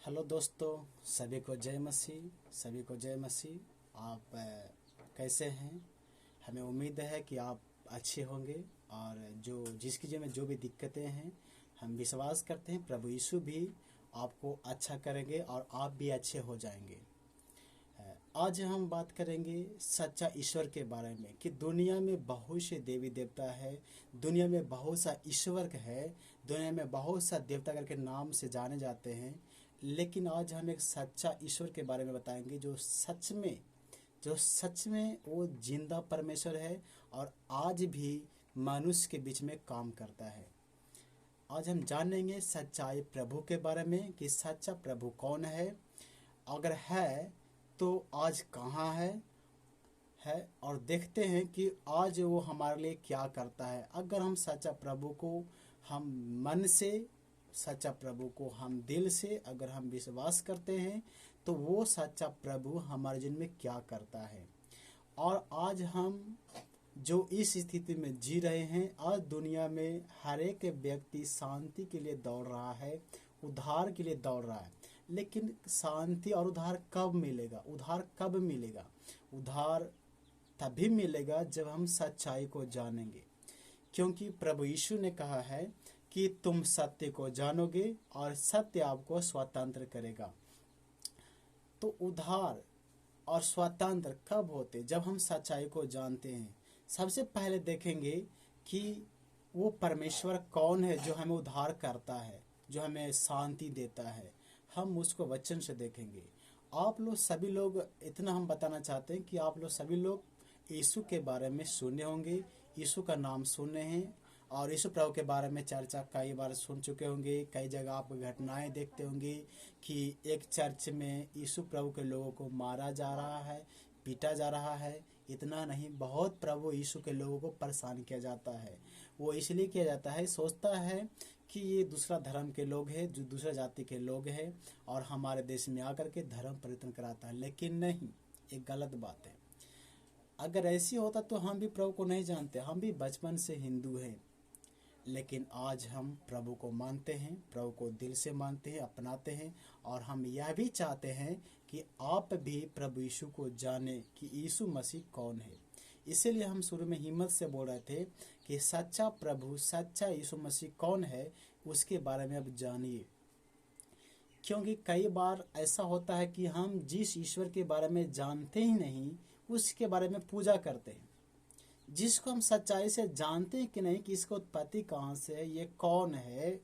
Hello दोस्तों, सभी को जय मसीह। सभी को जय मसीह। आप कैसे हैं? हमें उम्मीद है कि आप अच्छे होंगे। और जो जिसकी जो में जो भी दिक्कतें हैं, हम विश्वास करते हैं प्रभु यीशु भी आपको अच्छा करेंगे और आप भी अच्छे हो जाएंगे। आज हम बात करेंगे सच्चा ईश्वर के बारे में कि दुनिया में बहुत से देवी देवता है, दुनिया में बहुत सा ईश्वर है, दुनिया में बहुत सा देवता करके नाम से जाने जाते हैं। लेकिन आज हम एक सच्चा ईश्वर के बारे में बताएंगे जो सच में वो जिंदा परमेश्वर है और आज भी मनुष्य के बीच में काम करता है। आज हम जानेंगे सच्चाई प्रभु के बारे में कि सच्चा प्रभु कौन है, अगर है तो आज कहाँ है और देखते हैं कि आज वो हमारे लिए क्या करता है। अगर हम सच्चा प्रभु को हम मन से, सच्चा प्रभु को हम दिल से अगर हम विश्वास करते हैं तो वो सच्चा प्रभु हमारे जीवन में क्या करता है। और आज हम जो इस स्थिति में जी रहे हैं, आज दुनिया में हर एक व्यक्ति शांति के लिए दौड़ रहा है, उद्धार के लिए दौड़ रहा है। लेकिन शांति और उद्धार कब मिलेगा? उद्धार कब मिलेगा? उद्धार तभी मिलेगा जब हम सच्चाई को जानेंगे, क्योंकि प्रभु यीशु ने कहा है कि तुम सत्य को जानोगे और सत्य आपको स्वतंत्र करेगा। तो उद्धार और स्वतंत्र कब होते? जब हम सच्चाई को जानते हैं। सबसे पहले देखेंगे कि वो परमेश्वर कौन है जो हमें उद्धार करता है, जो हमें शांति देता है। हम उसको वचन से देखेंगे। आप लोग सभी लोग, इतना हम बताना चाहते हैं कि आप लोग सभी लोग यीशु के बारे में सुने होंगे, यीशु का नाम सुने हैं और यीशु प्रभु के बारे में चर्चा कई बार सुन चुके होंगे। कई जगह आप घटनाएं देखते होंगे कि एक चर्च में यीशु प्रभु के लोगों को मारा जा रहा है, पीटा जा रहा है। इतना नहीं, बहुत प्रभु यीशु के लोगों को परेशान किया जाता है। वो इसलिए किया जाता है, सोचता है कि ये दूसरा धर्म के लोग हैं, जो दूसरा जाति के लोग हैं और हमारे देश में आकर के धर्म परिवर्तन कराता है। लेकिन नहीं, एक गलत बात है। अगर ऐसी होता तो हम भी प्रभु को नहीं जानते, हम भी बचपन से हिंदू हैं। लेकिन आज हम प्रभु को मानते हैं, प्रभु को दिल से मानते हैं, अपनाते हैं और हम यह भी चाहते हैं कि आप भी प्रभु यीशु को जाने कि यीशु मसीह कौन है। इसीलिए हम शुरू में हिम्मत से बोल रहे थे कि सच्चा प्रभु, सच्चा यीशु मसीह कौन है, उसके बारे में अब जानिए। क्योंकि कई बार ऐसा होता है कि हम जिस ईश्वर के बारे में जानते ही नहीं, उसके बारे में पूजा करते हैं। जिसको हम सच्चाई से जानते हैं कि नहीं कि इसका उत्पत्ति कहाँ से है, ये कौन है,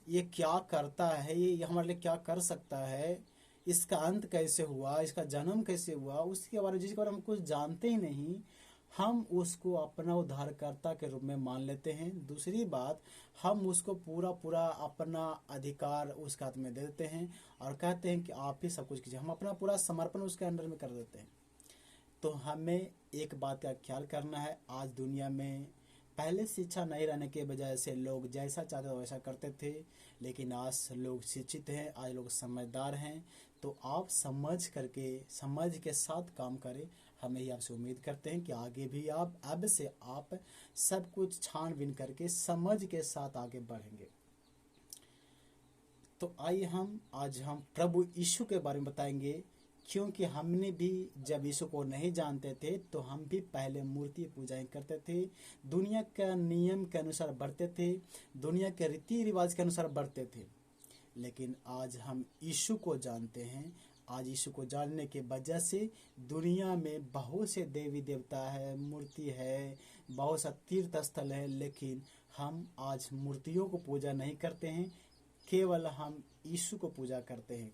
ये क्या करता है, ये हमारे लिए क्या कर सकता है, इसका अंत कैसे हुआ, इसका जन्म कैसे हुआ, उसके बारे में जिसके बारे में हम कुछ जानते ही नहीं, हम उसको अपना उद्धारकर्ता के रूप में मान लेते हैं। दूसरी बात, हम उसको पूरा पूरा अपना अधिकार उसके हाथ में दे देते हैं और कहते हैं कि आप ही सब कुछ कीजिए। हम अपना पूरा समर्पण उसके अंडर में कर देते हैं। तो हमें एक बात का ख्याल करना है, आज दुनिया में पहले शिक्षा नहीं रहने के वजह से लोग जैसा चाहते थे वैसा करते थे। लेकिन आज लोग शिक्षित हैं, आज लोग समझदार हैं। तो आप समझ के साथ काम करें। हमें ही आपसे उम्मीद करते हैं कि आगे भी आप अब से आप सब कुछ छानबीन करके समझ के साथ आगे बढ़ेंगे। तो आइए आज हम प्रभु यीशु के बारे में बताएंगे, क्योंकि हमने भी जब यीशु को नहीं जानते थे तो हम भी पहले मूर्ति पूजाएं करते थे, दुनिया के नियम के अनुसार बढ़ते थे, दुनिया के रीति रिवाज के अनुसार बढ़ते थे। लेकिन आज हम यीशु को जानते हैं। आज यीशु को जानने के वजह से दुनिया में बहुत से देवी देवता है, मूर्ति है, बहुत सा तीर्थ स्थल है। लेकिन हम आज मूर्तियों को पूजा नहीं करते हैं, केवल हम यीशु को पूजा करते हैं।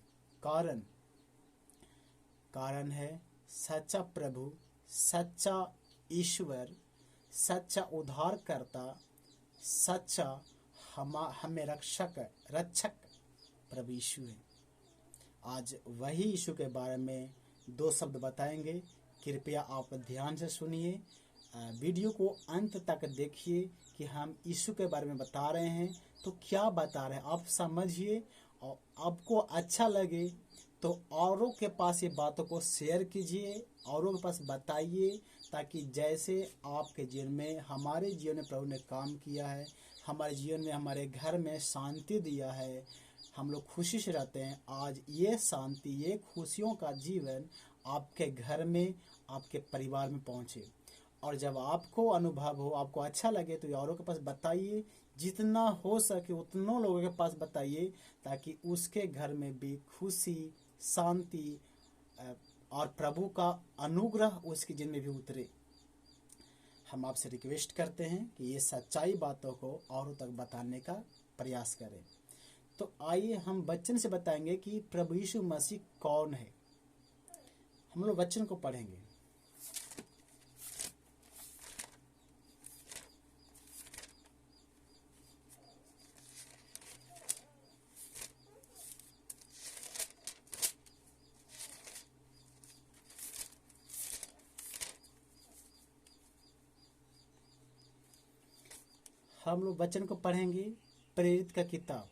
कारण है सच्चा प्रभु, सच्चा ईश्वर, सच्चा उद्धारकर्ता, सच्चा हमें रक्षक प्रभु यीशु है। आज वही यीशु के बारे में दो शब्द बताएंगे। कृपया आप ध्यान से सुनिए, वीडियो को अंत तक देखिए कि हम यीशु के बारे में बता रहे हैं तो क्या बता रहे हैं, आप समझिए। और आपको अच्छा लगे तो औरों के पास ये बातों को शेयर कीजिए, औरों के पास बताइए, ताकि जैसे आपके जीवन में, हमारे जीवन में प्रभु ने काम किया है, हमारे जीवन में, हमारे घर में शांति दिया है, हम लोग खुशी से रहते हैं। आज ये शांति, ये खुशियों का जीवन आपके घर में, आपके परिवार में पहुंचे। और जब आपको अनुभव हो, आपको अच्छा लगे, तो औरों के पास बताइए। जितना हो सके उतनों लोगों के पास बताइए, ताकि उसके घर में भी खुशी, शांति और प्रभु का अनुग्रह उसकी जिंदगी में भी उतरे। हम आपसे रिक्वेस्ट करते हैं कि ये सच्चाई बातों को औरों तक बताने का प्रयास करें। तो आइए हम वचन से बताएंगे कि प्रभु यीशु मसीह कौन है। हम लोग वचन को पढ़ेंगे। हम लोग वचन को पढ़ेंगे। प्रेरित का किताब,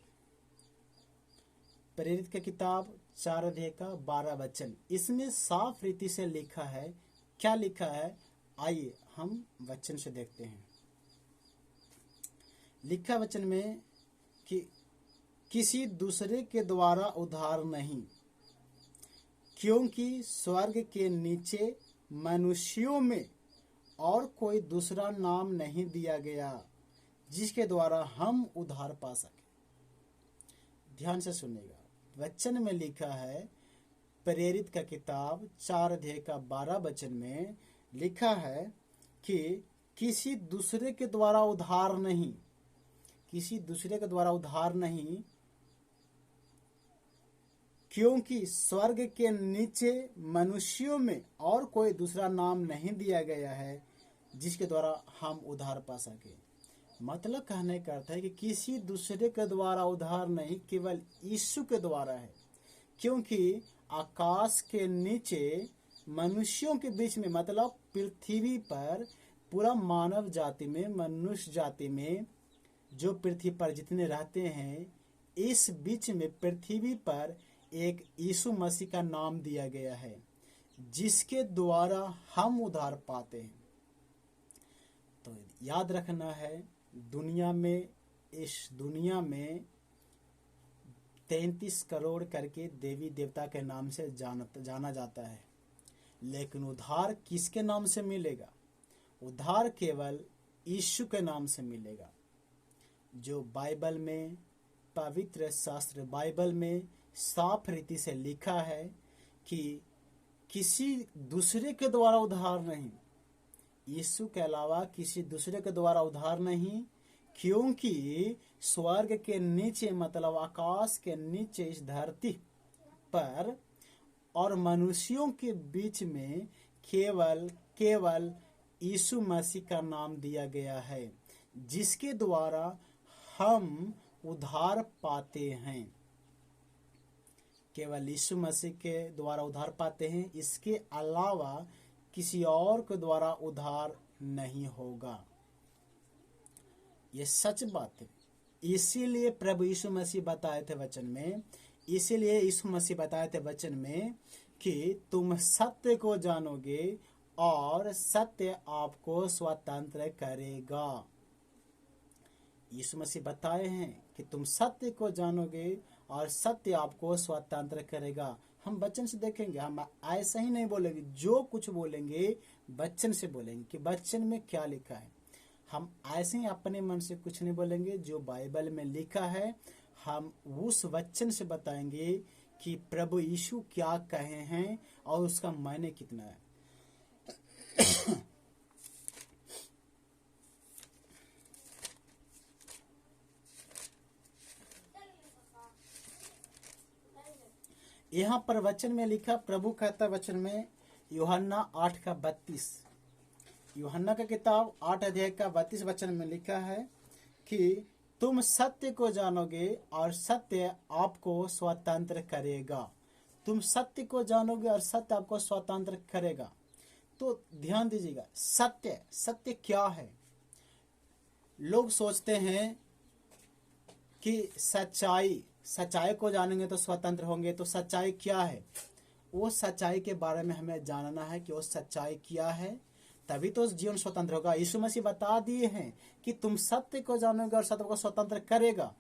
प्रेरित का किताब 4 अध्याय का 12 वचन। इसमें साफ रीति से लिखा है। क्या लिखा है? आइए हम वचन से देखते हैं। लिखा वचन में कि किसी दूसरे के द्वारा उद्धार नहीं, क्योंकि स्वर्ग के नीचे मनुष्यों में और कोई दूसरा नाम नहीं दिया गया जिसके द्वारा हम उद्धार पा सके। ध्यान से सुनिएगा। वचन में लिखा है, प्रेरित का किताब 4 अध्याय का 12 वचन में लिखा है कि किसी दूसरे के द्वारा उद्धार नहीं, किसी दूसरे के द्वारा उद्धार नहीं, क्योंकि स्वर्ग के नीचे मनुष्यों में और कोई दूसरा नाम नहीं दिया गया है जिसके द्वारा हम उद्धार पा सके। मतलब कहने का अर्थ है कि किसी दूसरे के द्वारा उद्धार नहीं, केवल यीशु के द्वारा है। क्योंकि आकाश के नीचे मनुष्यों के बीच में, मतलब पृथ्वी पर पूरा मानव जाति में, मनुष्य जाति में, जो पृथ्वी पर जितने रहते हैं, इस बीच में पृथ्वी पर एक यीशु मसीह का नाम दिया गया है जिसके द्वारा हम उद्धार पाते हैं। तो याद रखना है, दुनिया में, इस दुनिया में 33 करोड़ करके देवी देवता के नाम से जाना जाता है, लेकिन उद्धार किसके नाम से मिलेगा? उद्धार केवल यीशु के नाम से मिलेगा। जो बाइबल में, पवित्र शास्त्र बाइबल में साफ रीति से लिखा है कि किसी दूसरे के द्वारा उद्धार नहीं, यीशु के अलावा किसी दूसरे के द्वारा उद्धार नहीं, क्योंकि स्वर्ग के नीचे, मतलब आकाश के नीचे, इस धरती पर और मनुष्यों के बीच में केवल यीशु मसीह का नाम दिया गया है जिसके द्वारा हम उद्धार पाते हैं। केवल यीशु मसीह के द्वारा उद्धार पाते हैं, इसके अलावा किसी और के द्वारा उद्धार नहीं होगा। ये सच बात है। इसीलिए प्रभु यीशु मसीह बताए थे वचन में, इसीलिए यीशु मसीह बताए थे वचन में कि तुम सत्य को जानोगे और सत्य आपको स्वतंत्र करेगा। यीशु मसीह बताए हैं कि तुम सत्य को जानोगे और सत्य आपको स्वतंत्र करेगा। हम वचन से देखेंगे, हम ऐसा ही नहीं बोलेंगे, जो कुछ बोलेंगे वचन से बोलेंगे कि वचन में क्या लिखा है। हम ऐसे ही अपने मन से कुछ नहीं बोलेंगे, जो बाइबल में लिखा है हम उस वचन से बताएंगे कि प्रभु यीशु क्या कहे हैं और उसका मायने कितना है। यहाँ पर वचन में लिखा, प्रभु कहता वचन में, यूहन्ना 8 का 32, यूहन्ना का किताब 8 अध्याय का 32 वचन में लिखा है कि तुम सत्य को जानोगे और सत्य आपको स्वतंत्र करेगा। तुम सत्य को जानोगे और सत्य आपको स्वतंत्र करेगा। तो ध्यान दीजिएगा, सत्य क्या है? लोग सोचते हैं कि सच्चाई को जानेंगे तो स्वतंत्र होंगे। तो सच्चाई क्या है? वो सच्चाई के बारे में हमें जानना है कि वो सच्चाई क्या है, तभी तो जीवन स्वतंत्र होगा। यीशु मसीह बता दिए हैं कि तुम सत्य को जानोगे और सत्य को स्वतंत्र करेगा।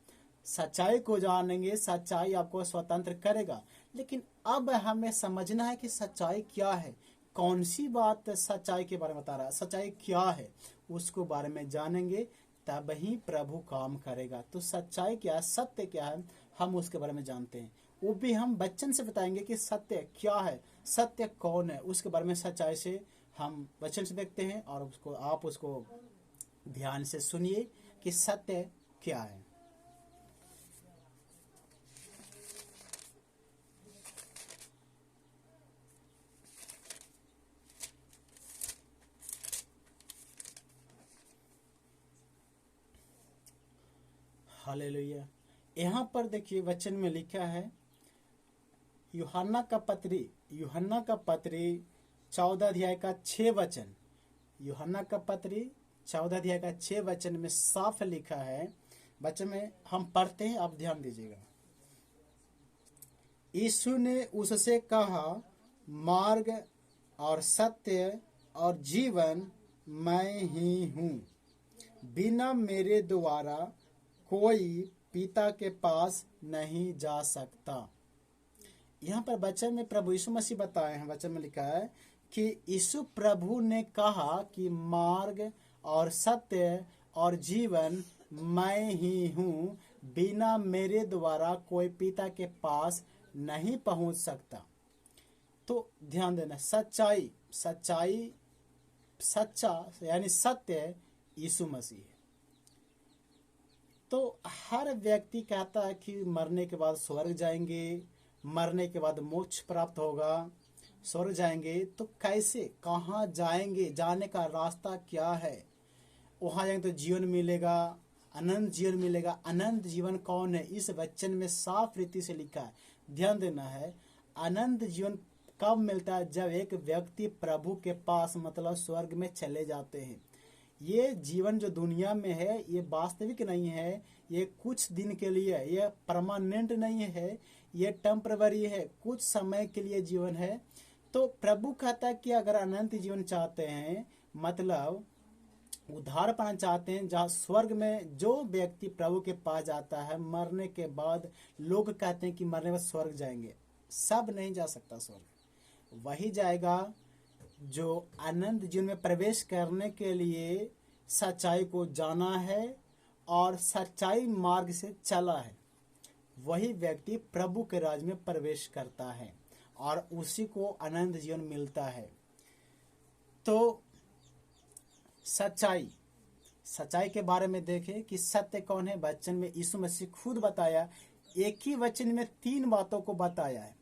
सच्चाई को जानेंगे, सच्चाई आपको स्वतंत्र करेगा। लेकिन अब हमें समझना है कि सच्चाई क्या है, कौन सी बात सच्चाई के बारे में बता रहा है, सच्चाई क्या है, उसको बारे में जानेंगे तब ही प्रभु काम करेगा। तो सच्चाई क्या है, सत्य क्या है, हम उसके बारे में जानते हैं। वो भी हम वचन से बताएंगे कि सत्य क्या है, सत्य कौन है, उसके बारे में सच्चाई से हम वचन से देखते हैं। और उसको आप उसको ध्यान से सुनिए कि सत्य क्या है। हालेलुया। यहाँ पर देखिए वचन में लिखा है, यूहन्ना का पत्री 14 अध्याय का 6 वचन, यूहन्ना का पत्री 14 अध्याय का 6 वचन में साफ लिखा है। वचन में हम पढ़ते हैं, आप ध्यान दीजिएगा। यीशु ने उससे कहा, मार्ग और सत्य और जीवन मैं ही हूँ, बिना मेरे द्वारा कोई पिता के पास नहीं जा सकता। यहाँ पर वचन में प्रभु यीशु मसीह बताए हैं, वचन में लिखा है कि यीशु प्रभु ने कहा कि मार्ग और सत्य और जीवन मैं ही हूँ, बिना मेरे द्वारा कोई पिता के पास नहीं पहुँच सकता। तो ध्यान देना, सच्चा यानी सत्य यीशु मसीह है। तो हर व्यक्ति कहता है कि मरने के बाद स्वर्ग जाएंगे, मरने के बाद मोक्ष प्राप्त होगा, स्वर्ग जाएंगे। तो कैसे, कहाँ जाएंगे, जाने का रास्ता क्या है? वहाँ जाएंगे तो जीवन मिलेगा, अनंत जीवन मिलेगा। अनंत जीवन कौन है? इस वचन में साफ रीति से लिखा है, ध्यान देना है। अनंत जीवन कब मिलता है? जब एक व्यक्ति प्रभु के पास मतलब स्वर्ग में चले जाते हैं। ये जीवन जो दुनिया में है ये वास्तविक नहीं है, ये कुछ दिन के लिए, ये परमानेंट नहीं है, ये टेम्पररी है, कुछ समय के लिए जीवन है। तो प्रभु कहता है कि अगर अनंत जीवन चाहते हैं, मतलब उद्धार पाना चाहते हैं, जहाँ स्वर्ग में जो व्यक्ति प्रभु के पास जाता है, मरने के बाद लोग कहते हैं कि मरने के बाद स्वर्ग जाएंगे, सब नहीं जा सकता स्वर्ग। वही जाएगा जो अनंत जीवन में प्रवेश करने के लिए सच्चाई को जाना है और सच्चाई मार्ग से चला है, वही व्यक्ति प्रभु के राज में प्रवेश करता है और उसी को अनंत जीवन मिलता है। तो सच्चाई के बारे में देखें कि सत्य कौन है। वचन में यीशु मसीह खुद बताया, एक ही वचन में 3 बातों को बताया है।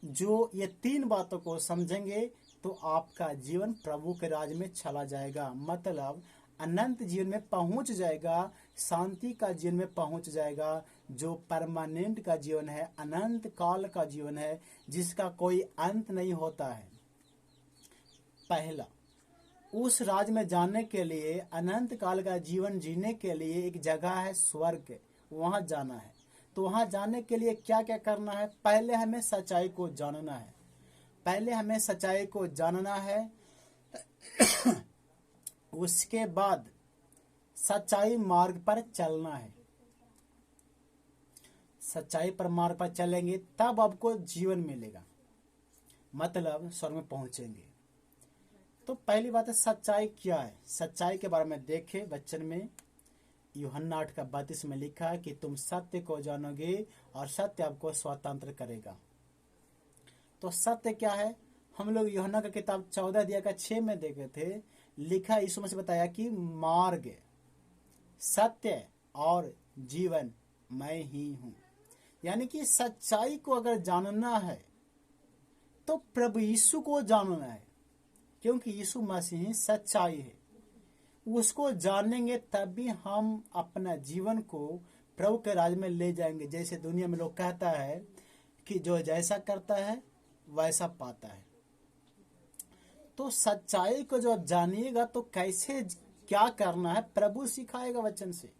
जो ये 3 बातों को समझेंगे तो आपका जीवन प्रभु के राज में चला जाएगा, मतलब अनंत जीवन में पहुंच जाएगा, शांति का जीवन में पहुंच जाएगा, जो परमानेंट का जीवन है, अनंत काल का जीवन है, जिसका कोई अंत नहीं होता है। पहला, उस राज में जाने के लिए, अनंत काल का जीवन जीने के लिए एक जगह है स्वर्ग, वहां जाना है। तो वहां जाने के लिए क्या क्या करना है? पहले हमें सच्चाई को जानना है, पहले हमें सच्चाई को जानना है। उसके बाद सच्चाई मार्ग पर चलना है। सच्चाई पर मार्ग पर चलेंगे तब आपको जीवन मिलेगा, मतलब स्वर्ग में पहुंचेंगे। तो पहली बात है सच्चाई क्या है। सच्चाई के बारे में देखें, वचन में यूहन्ना 8:32 में लिखा है कि तुम सत्य को जानोगे और सत्य आपको स्वतंत्र करेगा। तो सत्य क्या है? हम लोग यूहन्ना का किताब 14 अध्याय का 6 में देखे थे, लिखा यीशु मसीह बताया कि मार्ग, सत्य और जीवन मैं ही हूं। यानी कि सच्चाई को अगर जानना है तो प्रभु यीशु को जानना है, क्योंकि यीशु मसीह ही सच्चाई है। उसको जानेंगे तभी हम अपना जीवन को प्रभु के राज में ले जाएंगे। जैसे दुनिया में लोग कहता है कि जो जैसा करता है वैसा पाता है। तो सच्चाई को जब जानिएगा तो कैसे क्या करना है प्रभु सिखाएगा वचन से।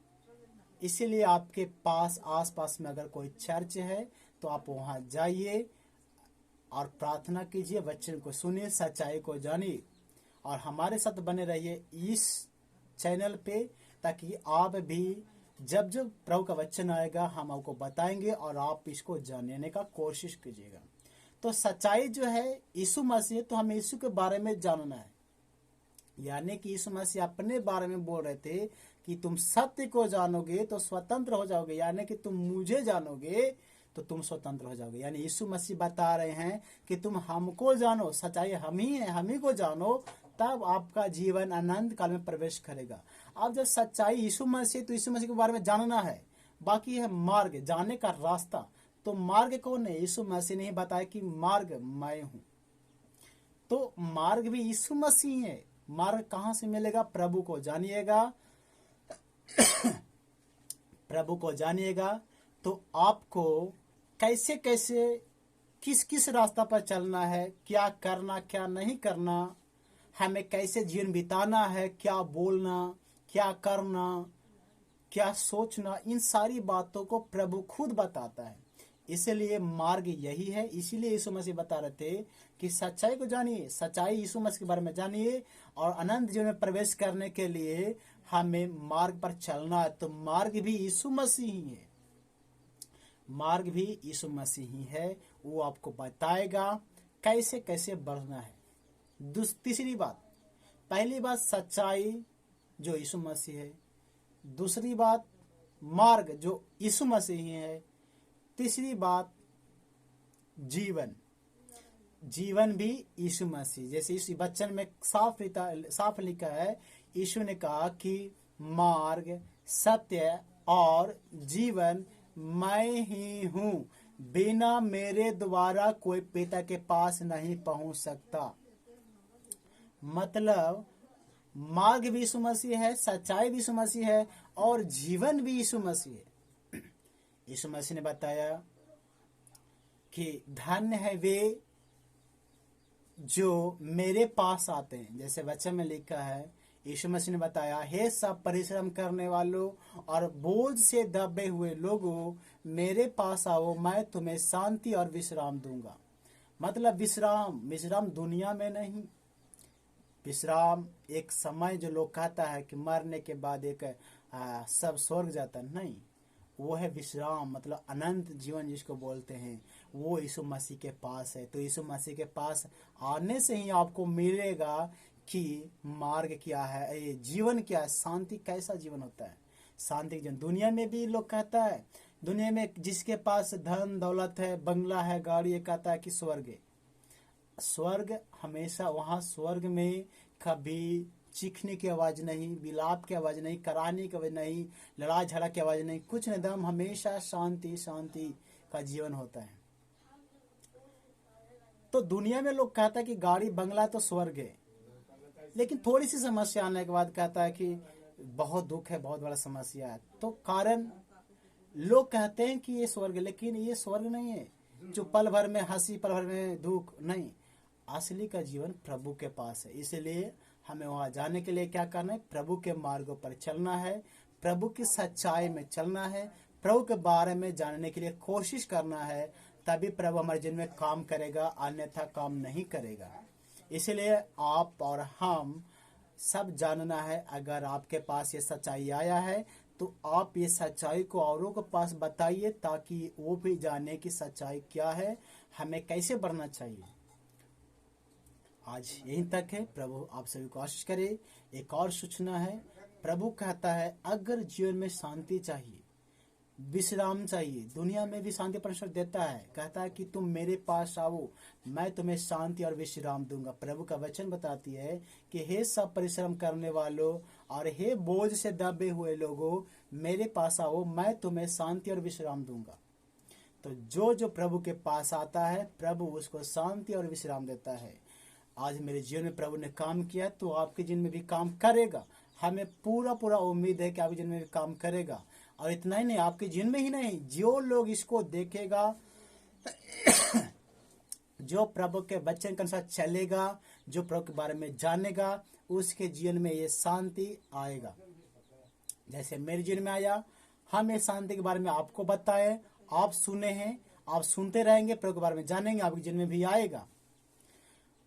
इसीलिए आपके पास आसपास में अगर कोई चर्च है तो आप वहां जाइए और प्रार्थना कीजिए, वचन को सुनिए, सच्चाई को जानिए और हमारे साथ बने रहिए इस चैनल पे, ताकि आप भी जब जब प्रभु का वचन आएगा हम आपको बताएंगे और आप इसको जानने का कोशिश कीजिएगा। तो सच्चाई जो है यीशु मसीह, तो हमें यीशु के बारे में जानना है। यानी कि यीशु मसीह अपने बारे में बोल रहे थे कि तुम सत्य को जानोगे तो स्वतंत्र हो जाओगे, यानी कि तुम मुझे जानोगे तो तुम स्वतंत्र हो जाओगे। यानी यीशु मसीह बता रहे हैं कि तुम हमको जानो, सच्चाई हम ही है, हम ही को जानो, तब आपका जीवन अनंत काल में प्रवेश करेगा। अब जब सच्चाई यीशु मसीह, तो यीशु मसीह के बारे में जानना है, बाकी है मार्ग, जाने का रास्ता। तो मार्ग कौन है? यीशु मसीह ने बताया कि मार्ग मैं हूं। तो मार्ग भी यीशु मसीह है। मार्ग कहां से मिलेगा? प्रभु को जानिएगा। प्रभु को जानिएगा तो आपको कैसे कैसे किस किस रास्ता पर चलना है, क्या करना क्या नहीं करना, हमें कैसे जीवन बिताना है, क्या बोलना, क्या करना, क्या सोचना, इन सारी बातों को प्रभु खुद बताता है। इसलिए मार्ग यही है। इसीलिए यीशु मसीह बता रहे थे कि सच्चाई को जानिए, सच्चाई यीशु मसीह के बारे में जानिए, और अनंत जीवन में प्रवेश करने के लिए हमें मार्ग पर चलना है। तो मार्ग भी यीशु मसीह ही है, मार्ग भी यीशु मसीह ही है। वो आपको बताएगा कैसे कैसे बढ़ना है। तीसरी बात, पहली बात सच्चाई जो यीशु मसीह है, दूसरी बात मार्ग जो यीशु मसीह ही है, तीसरी बात जीवन, जीवन भी यीशु मसीह। जैसे इस वचन में साफ लिखा है, यीशु ने कहा कि मार्ग, सत्य और जीवन मैं ही हूं, बिना मेरे द्वारा कोई पिता के पास नहीं पहुंच सकता। मतलब मार्ग भी यीशु मसीह है, सच्चाई भी यीशु मसीह है, और जीवन भी यीशु मसीह है। यीशु मसीह ने बताया कि धन्य है वे जो मेरे पास आते हैं। जैसे वचन में लिखा है, यीशु मसीह ने बताया, हे सब परिश्रम करने वालों और बोझ से दबे हुए लोगों, मेरे पास आओ, मैं तुम्हें शांति और विश्राम दूंगा। मतलब विश्राम दुनिया में नहीं। विश्राम एक समय जो लोग कहता है कि मरने के बाद एक सब स्वर्ग जाता, नहीं, वो है विश्राम, मतलब अनंत जीवन जिसको बोलते हैं, वो यीशु मसीह के पास है। तो यीशु मसीह के पास आने से ही आपको मिलेगा कि मार्ग क्या है, ये जीवन क्या है, शांति कैसा जीवन होता है, शांति जीवन। दुनिया में भी लोग कहता है, दुनिया में जिसके पास धन दौलत है, बंगला है, गाड़ी है, कहता है कि स्वर्ग है। स्वर्ग हमेशा, वहाँ स्वर्ग में कभी चीखने की आवाज नहीं, विलाप की आवाज नहीं, कराने की आवाज नहीं, लड़ाई झगड़ा की आवाज नहीं, कुछ नहीं, दम हमेशा शांति शांति का जीवन होता है। तो दुनिया में लोग कहता है कि गाड़ी बंगला तो स्वर्ग है, लेकिन थोड़ी सी समस्या आने के बाद कहता है कि बहुत दुख है, बहुत बड़ा समस्या है। तो कारण लोग कहते हैं कि ये स्वर्ग है, लेकिन ये स्वर्ग नहीं है जो पल भर में हंसी, पल भर में दुख नहीं। असली का जीवन प्रभु के पास है। इसलिए हमें वहां जाने के लिए क्या करना है? प्रभु के मार्गों पर चलना है, प्रभु की सच्चाई में चलना है, प्रभु के बारे में जानने के लिए कोशिश करना है, तभी प्रभु हमारे जीवन में काम करेगा, अन्यथा काम नहीं करेगा। इसलिए आप और हम सब जानना है। अगर आपके पास ये सच्चाई आया है तो आप ये सच्चाई को औरों के पास बताइए, ताकि वो भी जाने कि सच्चाई क्या है, हमें कैसे बढ़ना चाहिए। आज यहीं तक है। प्रभु आप सभी को आशीष करे। एक और सूचना है, प्रभु कहता है अगर जीवन में शांति चाहिए, विश्राम चाहिए, दुनिया में भी शांति परमेश्वर देता है, कहता है कि तुम मेरे पास आओ, मैं तुम्हें शांति और विश्राम दूंगा। प्रभु का वचन बताती है कि हे सब परिश्रम करने वालों और हे बोझ से दबे हुए लोगों, मेरे पास आओ, मैं तुम्हें शांति और विश्राम दूंगा। तो जो जो प्रभु के पास आता है, प्रभु उसको शांति और विश्राम देता है। आज मेरे जीवन में प्रभु ने काम किया, तो आपके जीवन में भी काम करेगा। हमें पूरा पूरा उम्मीद है कि आपके जीवन में भी काम करेगा। और इतना ही नहीं, आपके जीवन में ही नहीं, जो लोग इसको देखेगा, जो प्रभु के वचन के अनुसार चलेगा, जो प्रभु के बारे में जानेगा, उसके जीवन में ये शांति आएगा। जैसे मेरे जीवन में आया, हम ये शांति के बारे में आपको बताए, आप सुने हैं, आप सुनते रहेंगे, प्रभु के बारे में जानेंगे, आपके जीवन में भी आएगा।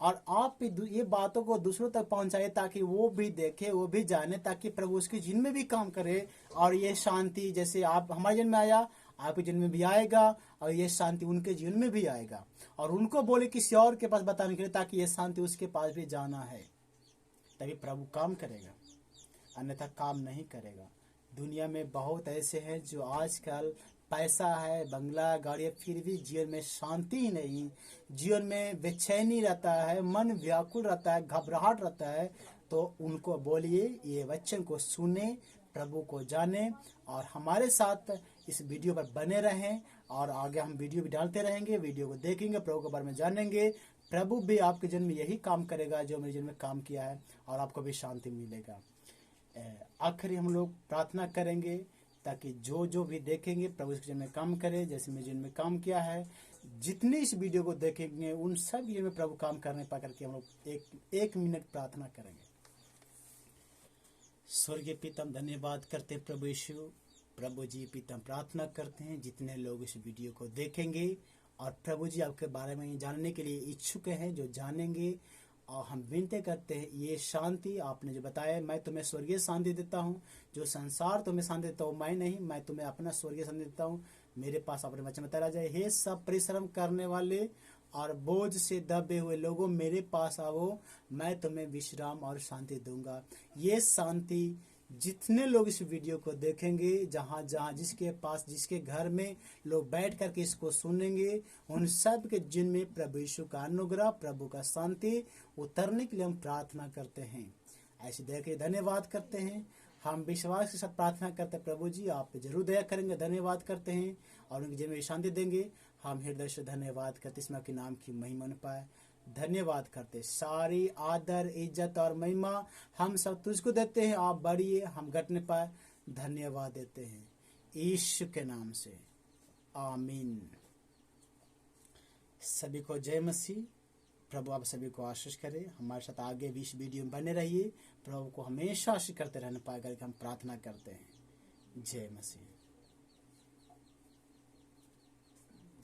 और आप भी ये बातों को दूसरों तक पहुंचाए ताकि वो भी देखे, वो भी जाने, ताकि प्रभु उसके जीवन में भी काम करे। और ये शांति जैसे आप हमारे जीवन में आया, आपके जीवन में भी आएगा, और ये शांति उनके जीवन में भी आएगा। और उनको बोले किसी और के पास बताने के लिए, ताकि ये शांति उसके पास भी जाना है, तभी प्रभु काम करेगा, अन्यथा काम नहीं करेगा। दुनिया में बहुत ऐसे हैं जो आजकल पैसा है, बंगला, गाड़ी, फिर भी जीवन में शांति ही नहीं, जीवन में बेचैनी रहता है, मन व्याकुल रहता है, घबराहट रहता है। तो उनको बोलिए ये वचन को सुने, प्रभु को जाने, और हमारे साथ इस वीडियो पर बने रहें। और आगे हम वीडियो भी डालते रहेंगे, वीडियो को देखेंगे, प्रभु के बारे में जानेंगे। प्रभु भी आपके जीवन में यही काम करेगा जो मेरे जीवन में काम किया है, और आपको भी शांति मिलेगा। आखिर हम लोग प्रार्थना करेंगे ताकि जो जो भी देखेंगे प्रभु इसके जीवन में काम करे, जैसे मेरे जीवन में काम किया है। जितने इस वीडियो को देखेंगे उन सब जीवन में प्रभु काम करने पा करके हम लोग एक मिनट प्रार्थना करेंगे। स्वर्गीय पिता, धन्यवाद करते हैं प्रभु यीशु। प्रभु जी पिता, प्रार्थना करते हैं जितने लोग इस वीडियो को देखेंगे और प्रभु जी आपके बारे में जानने के लिए इच्छुक हैं, जो जानेंगे, और हम विनती करते हैं ये शांति आपने जो बताया, मैं तुम्हें स्वर्गीय शांति देता हूँ, जो संसार तुम्हें शांति देता हूँ मैं नहीं, मैं तुम्हें अपना स्वर्गीय शांति देता हूँ। मेरे पास अपने वचन बताया जाए, हे सब परिश्रम करने वाले और बोझ से दबे हुए लोगों, मेरे पास आओ, मैं तुम्हें विश्राम और शांति दूंगा। ये शांति जितने लोग इस वीडियो को देखेंगे, जहाँ जहाँ जिसके पास, जिसके घर में लोग बैठ करके इसको सुनेंगे, उन सब के जीवन में प्रभु यीशु का अनुग्रह, प्रभु का शांति उतरने के लिए हम प्रार्थना करते हैं। ऐसे देखे धन्यवाद करते हैं, हम विश्वास के साथ प्रार्थना करते हैं प्रभु जी आप जरूर दया करेंगे। धन्यवाद करते हैं और उनके जीवन में शांति देंगे। हम हृदय से धन्यवाद करते, इसमें आपके नाम की महिमा न पाए। धन्यवाद करते, सारी आदर, इज्जत और महिमा हम सब तुझको देते हैं। आप बढ़िए, हम घट न पाए। धन्यवाद देते हैं यीशु के नाम से, आमीन। सभी को जय मसीह। प्रभु आप सभी को आशीष करे। हमारे साथ आगे भी इस वीडियो में बने रहिए। प्रभु को हमेशा आशीष करते रहने पाए करके हम प्रार्थना करते हैं। जय मसीह।